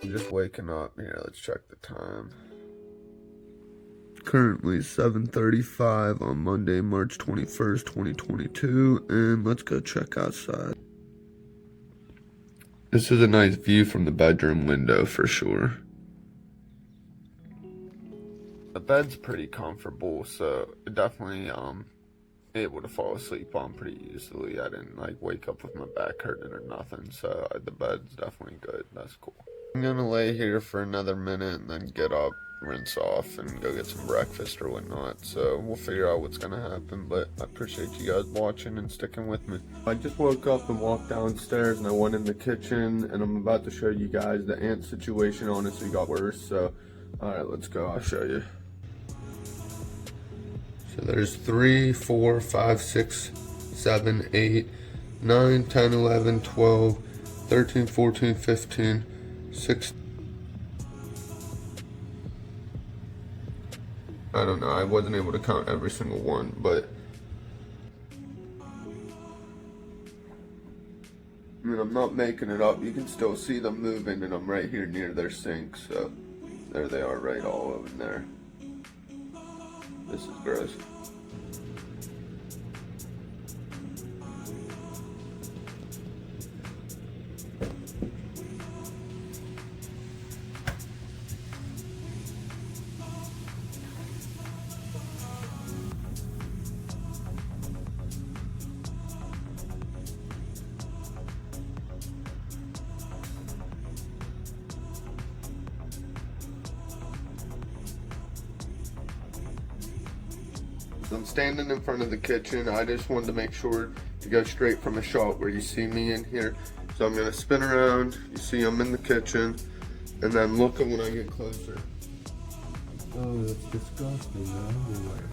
I'm just waking up. Here, let's check the time. Currently 7:35 on Monday, March 21st, 2022, and let's go check outside. This is a nice view from the bedroom window for sure. The bed's pretty comfortable, so definitely able to fall asleep on pretty easily. I didn't like wake up with my back hurting or nothing, so the bed's definitely good. That's cool. I'm gonna lay here for another minute and then get up, rinse off, and go get some breakfast or whatnot. So we'll figure out what's gonna happen, but I appreciate you guys watching and sticking with me. I just woke up and walked downstairs and I went in the kitchen and I'm about to show you guys the ant situation. Honestly got worse, so alright, let's go. I'll show you. So there's 3, 4, 5, 6, 7, 8, 9, 10, 11, 12, 13, 14, 15, 16. I don't know, I wasn't able to count every single one, but I mean, I'm not making it up. You can still see them moving, and I'm right here near their sink, so there they are, right all over there. This is gross. I'm standing in front of the kitchen. I just wanted to make sure to go straight from a shot where you see me in here. So I'm gonna spin around. You see I'm in the kitchen, and then look at when I get closer. Oh, that's disgusting. Everywhere.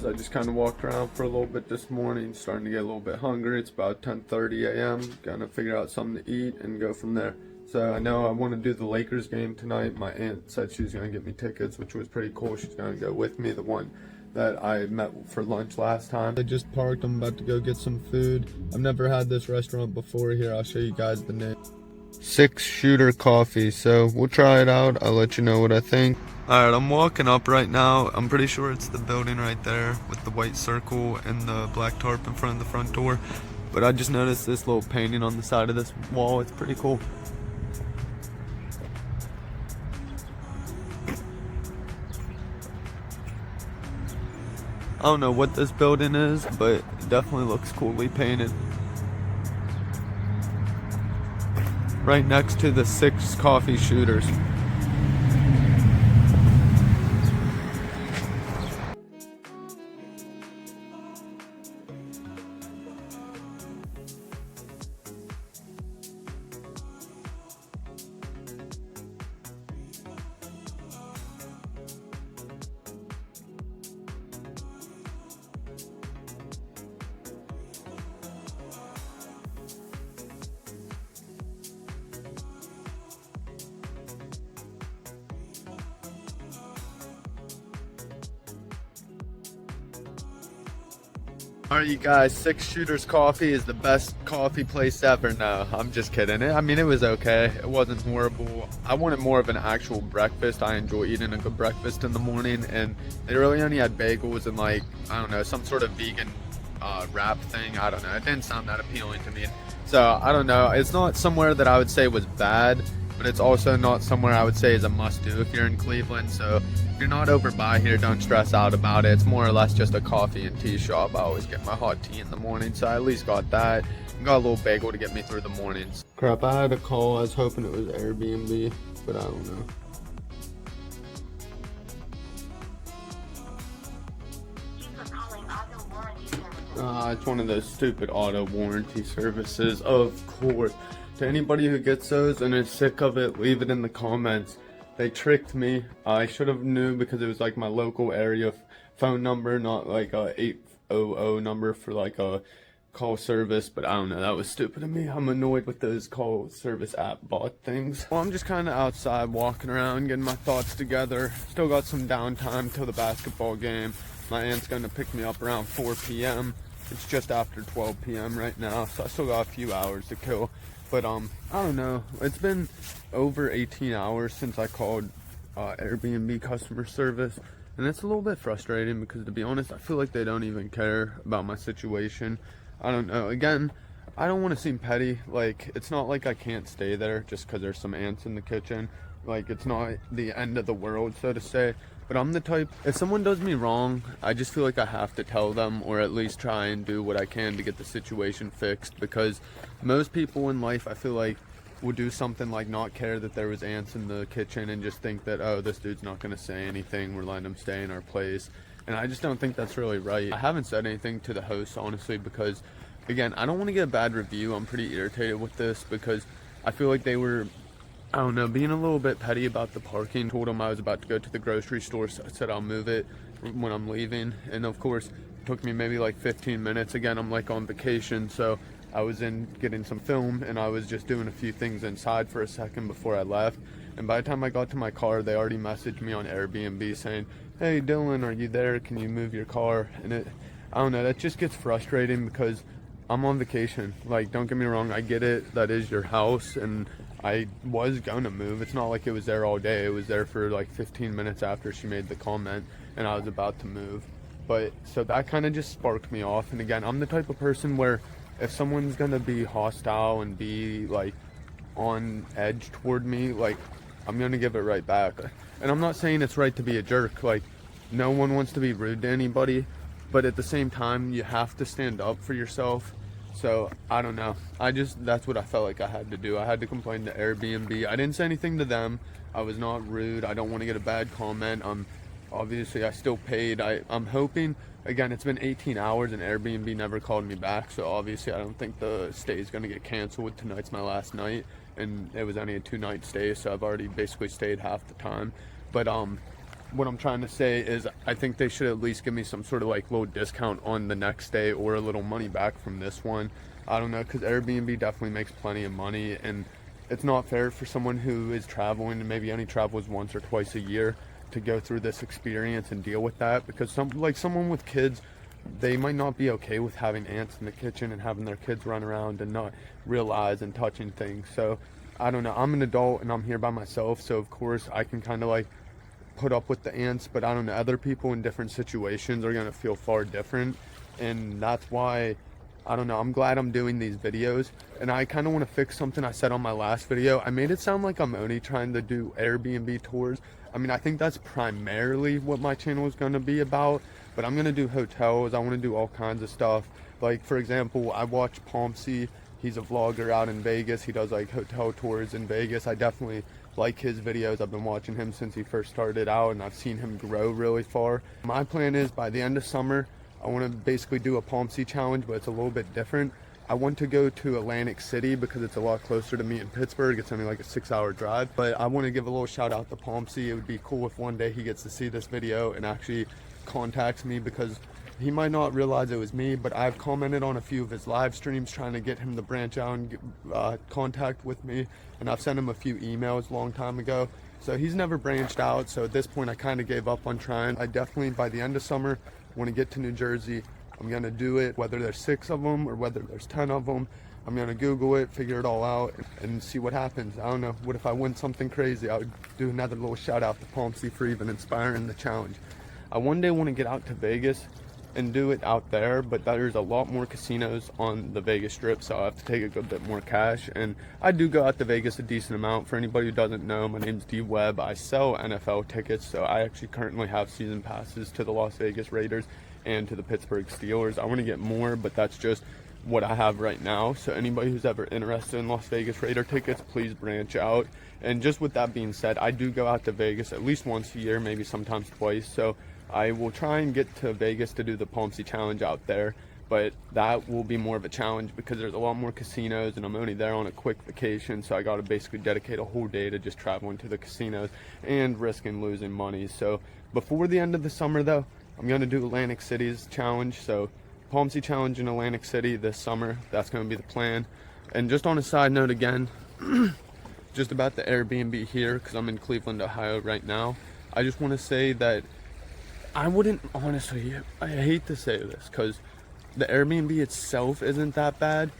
I just kind of walked around for a little bit this morning, starting to get a little bit hungry. It's about 10:30 a.m. Gonna figure out something to eat and go from there. So I know I want to do the Lakers game tonight. My aunt said she was gonna get me tickets, which was pretty cool. She's gonna go with me, the one that I met for lunch last time. I just parked. I'm about to go get some food. I've never had this restaurant before. Here, I'll show you guys the name. 6 Shooter Coffee. So we'll try it out. I'll let you know what I think. Alright, I'm walking up right now. I'm pretty sure it's the building right there with the white circle and the black tarp in front of the front door. But I just noticed this little painting on the side of this wall. It's pretty cool. I don't know what this building is, but it definitely looks coolly painted. Right next to the 6 Coffee Shooters. Alright, you guys, 6 Shooters Coffee is the best coffee place ever. No, I'm just kidding. I mean, it was okay. It wasn't horrible. I wanted more of an actual breakfast. I enjoy eating a good breakfast in the morning, and they really only had bagels and, like, I don't know, some sort of vegan wrap thing. I don't know. It didn't sound that appealing to me. So, I don't know. It's not somewhere that I would say was bad, but it's also not somewhere I would say is a must-do if you're in Cleveland. So if you're not over by here, don't stress out about it. It's more or less just a coffee and tea shop. I always get my hot tea in the morning, so I at least got that. Got a little bagel to get me through the mornings. Crap, I had a call. I was hoping it was Airbnb, but I don't know. It's one of those stupid auto warranty services, of course. To anybody who gets those and is sick of it, leave it in the comments. They tricked me. I should have knew because it was like my local area phone number, not like a 800 number for like a call service, but I don't know, that was stupid of me. I'm annoyed with those call service app bot things. Well, I'm just kind of outside walking around, getting my thoughts together. Still got some downtime till the basketball game. My aunt's going to pick me up around 4 p.m. It's just after 12 p.m. right now, so I still got a few hours to kill. But I don't know, it's been over 18 hours since I called Airbnb customer service, and it's a little bit frustrating because, to be honest, I feel like they don't even care about my situation. I don't know. Again, I don't want to seem petty. Like, it's not like I can't stay there just because there's some ants in the kitchen. Like, it's not the end of the world, so to say. But I'm the type, if someone does me wrong, I just feel like I have to tell them, or at least try and do what I can to get the situation fixed. Because most people in life, I feel like, would do something like not care that there was ants in the kitchen and just think that, oh, this dude's not going to say anything, we're letting him stay in our place. And I just don't think that's really right. I haven't said anything to the host, honestly, because, again, I don't want to get a bad review. I'm pretty irritated with this because I feel like they were, I don't know, being a little bit petty about the parking. Told them I was about to go to the grocery store, so I said I'll move it when I'm leaving. And of course, it took me maybe like 15 minutes. Again, I'm like on vacation, so I was in getting some film and I was just doing a few things inside for a second before I left. And by the time I got to my car, they already messaged me on Airbnb saying, hey Dylan, are you there? Can you move your car? And I don't know, that just gets frustrating because I'm on vacation. Like, don't get me wrong, I get it, that is your house, and I was gonna move. It's not like it was there all day. It was there for like 15 minutes after she made the comment and I was about to move. But so that kind of just sparked me off. And again, I'm the type of person where if someone's gonna be hostile and be like on edge toward me, like, I'm gonna give it right back. And I'm not saying it's right to be a jerk. Like, no one wants to be rude to anybody, but at the same time, you have to stand up for yourself. So I don't know, that's what I felt like I had to do. I had to complain to Airbnb. I didn't say anything to them. I was not rude. I don't want to get a bad comment. Obviously I still paid. I'm hoping, again, it's been 18 hours and Airbnb never called me back, so obviously I don't think the stay is going to get canceled. Tonight's my last night, and it was only a 2-night stay, so I've already basically stayed half the time. But what I'm trying to say is I think they should at least give me some sort of like little discount on the next day or a little money back from this one. I don't know, because Airbnb definitely makes plenty of money, and it's not fair for someone who is traveling and maybe only travels once or twice a year to go through this experience and deal with that. Because someone with kids, they might not be okay with having ants in the kitchen and having their kids run around and not realize and touching things. So I don't know, I'm an adult and I'm here by myself, so of course I can kind of like put up with the ants, but I don't know, other people in different situations are going to feel far different. And that's why, I don't know, I'm glad I'm doing these videos. And I kind of want to fix something I said on my last video. I made it sound like I'm only trying to do Airbnb tours. I mean, I think that's primarily what my channel is going to be about, but I'm going to do hotels. I want to do all kinds of stuff. Like, for example, I watch Pomsey. He's a vlogger out in Vegas. He does like hotel tours in Vegas. I definitely like his videos. I've been watching him since he first started out, and I've seen him grow really far. My plan is by the end of summer, I want to basically do a Pomsey challenge, but it's a little bit different. I want to go to Atlantic City because it's a lot closer to me in Pittsburgh. It's only like a 6-hour drive, but I want to give a little shout out to Pomsey. It would be cool if one day he gets to see this video and actually contacts me, because he might not realize it was me, but I've commented on a few of his live streams trying to get him to branch out and get contact with me, and I've sent him a few emails a long time ago. So he's never branched out, so at this point I kind of gave up on trying. I definitely, by the end of summer, want to get to New Jersey. I'm going to do it, whether there's 6 of them or whether there's 10 of them. I'm going to Google it, figure it all out, and see what happens. I don't know, what if I win something crazy? I would do another little shout out to Pomsey for even inspiring the challenge. I one day want to get out to Vegas and do it out there, but there's a lot more casinos on the Vegas Strip, so I have to take a good bit more cash. And I do go out to Vegas a decent amount. For anybody who doesn't know, my name's D-Webb. I sell NFL tickets, so I actually currently have season passes to the Las Vegas Raiders and to the Pittsburgh Steelers. I want to get more, but that's just what I have right now. So anybody who's ever interested in Las Vegas Raider tickets, please branch out. And just with that being said, I do go out to Vegas at least once a year, maybe sometimes twice. So I will try and get to Vegas to do the Pomsey challenge out there. but that will be more of a challenge because there's a lot more casinos and I'm only there on a quick vacation, so I got to basically dedicate a whole day to just traveling to the casinos and risking losing money. So before the end of the summer though, I'm going to do Atlantic City's challenge. So Palm Sea Challenge in Atlantic City this summer, that's going to be the plan. And just on a side note again, just about the Airbnb here, because I'm in Cleveland, Ohio right now, I just want to say that I wouldn't, honestly, I hate to say this because the Airbnb itself isn't that bad,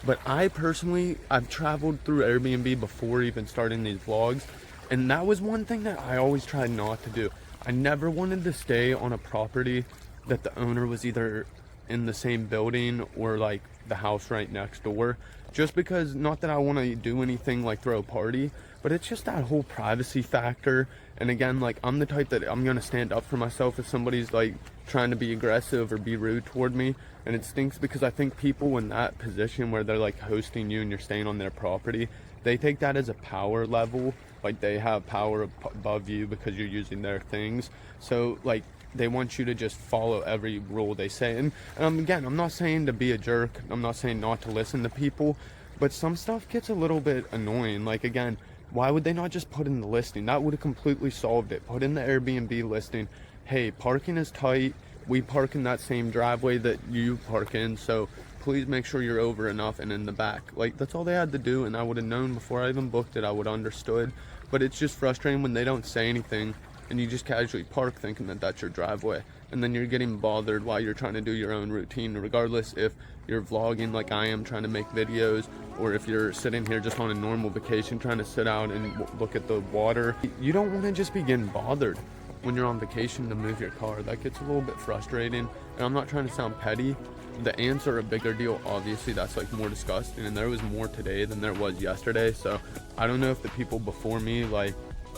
but I personally, I've traveled through Airbnb before even starting these vlogs, and that was one thing that I always tried not to do. I never wanted to stay on a property that the owner was either in the same building or like the house right next door, just because, not that I want to do anything like throw a party, but it's just that whole privacy factor. And again, like, I'm the type that I'm gonna stand up for myself if somebody's like trying to be aggressive or be rude toward me. And it stinks because I think people in that position where they're like hosting you and you're staying on their property, they take that as a power level, like they have power above you because you're using their things. So like, they want you to just follow every rule they say. And again, I'm not saying to be a jerk, I'm not saying not to listen to people, but some stuff gets a little bit annoying. Like, again, why would they not just put in the listing? That would have completely solved it. Put in the Airbnb listing, hey, parking is tight, we park in that same driveway that you park in, so please make sure you're over enough and in the back. Like, that's all they had to do, and I would have known before I even booked it. I would have understood. But it's just frustrating when they don't say anything and you just casually park thinking that that's your driveway, and then you're getting bothered while you're trying to do your own routine, regardless if you're vlogging like I am trying to make videos, or if you're sitting here just on a normal vacation trying to sit out and look at the water. You don't want to just be getting bothered when you're on vacation to move your car. That gets a little bit frustrating, and I'm not trying to sound petty. The ants are a bigger deal, obviously. That's like more disgusting, and there was more today than there was yesterday. So I don't know if the people before me like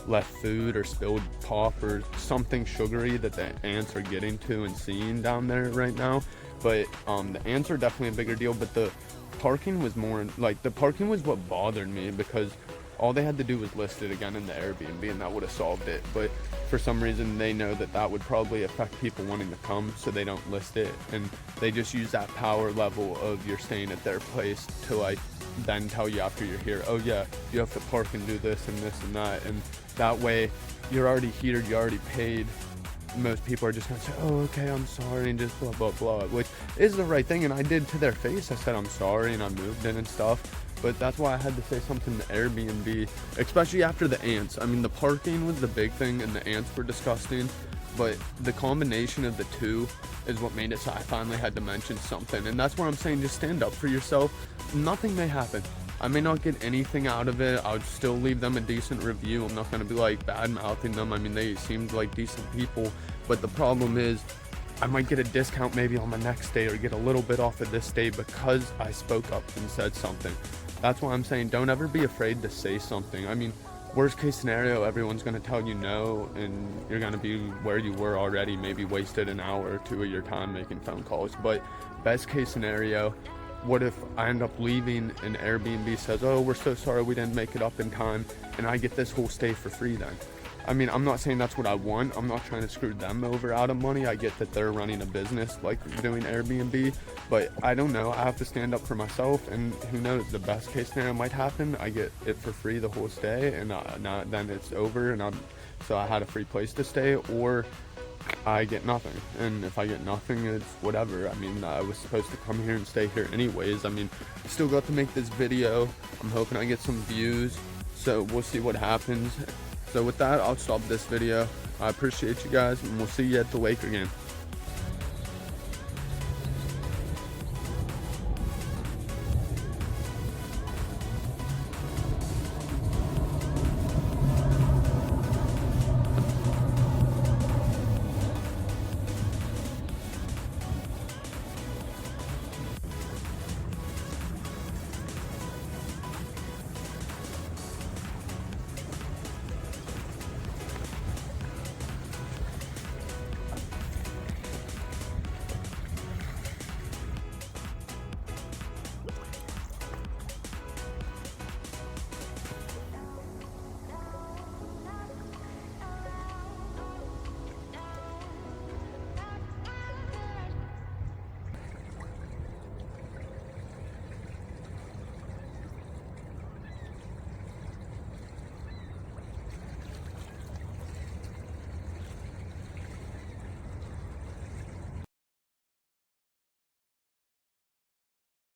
left food or spilled pop or something sugary that the ants are getting to and seeing down there right now, but the ants are definitely a bigger deal. But the parking was more like, the parking was what bothered me, because all they had to do was list it again in the Airbnb and that would have solved it. But for some reason they know that that would probably affect people wanting to come, so they don't list it, and they just use that power level of you're staying at their place to like then tell you after you're here, oh yeah, you have to park and do this and this and that. And that way you're already here, you already paid. Most people are just gonna say, oh okay, I'm sorry, and just blah blah blah, which is the right thing, and I did to their face. I said I'm sorry and I moved in and stuff. But that's why I had to say something to Airbnb, especially after the ants. I mean, the parking was the big thing and the ants were disgusting, but the combination of the two is what made it so I finally had to mention something. And that's where I'm saying, just stand up for yourself. Nothing may happen. I may not get anything out of it. I would still leave them a decent review. I'm not going to be like bad mouthing them. I mean, they seemed like decent people, but the problem is I might get a discount maybe on my next stay, or get a little bit off of this stay because I spoke up and said something. That's why I'm saying, don't ever be afraid to say something. I mean, worst case scenario, everyone's going to tell you no, and you're going to be where you were already, maybe wasted an hour or two of your time making phone calls. But best case scenario, what if I end up leaving and Airbnb says, oh, we're so sorry we didn't make it up in time, and I get this whole stay for free then? I mean, I'm not saying that's what I want. I'm not trying to screw them over out of money. I get that they're running a business like doing Airbnb, but I don't know. I have to stand up for myself, and who knows, the best case scenario might happen. I get it for free the whole stay, and then it's over, and so I had a free place to stay, or I get nothing. And if I get nothing, it's whatever. I mean, I was supposed to come here and stay here anyways. I mean, I still got to make this video. I'm hoping I get some views, so we'll see what happens. So with that, I'll stop this video. I appreciate you guys, and we'll see you at the Laker game.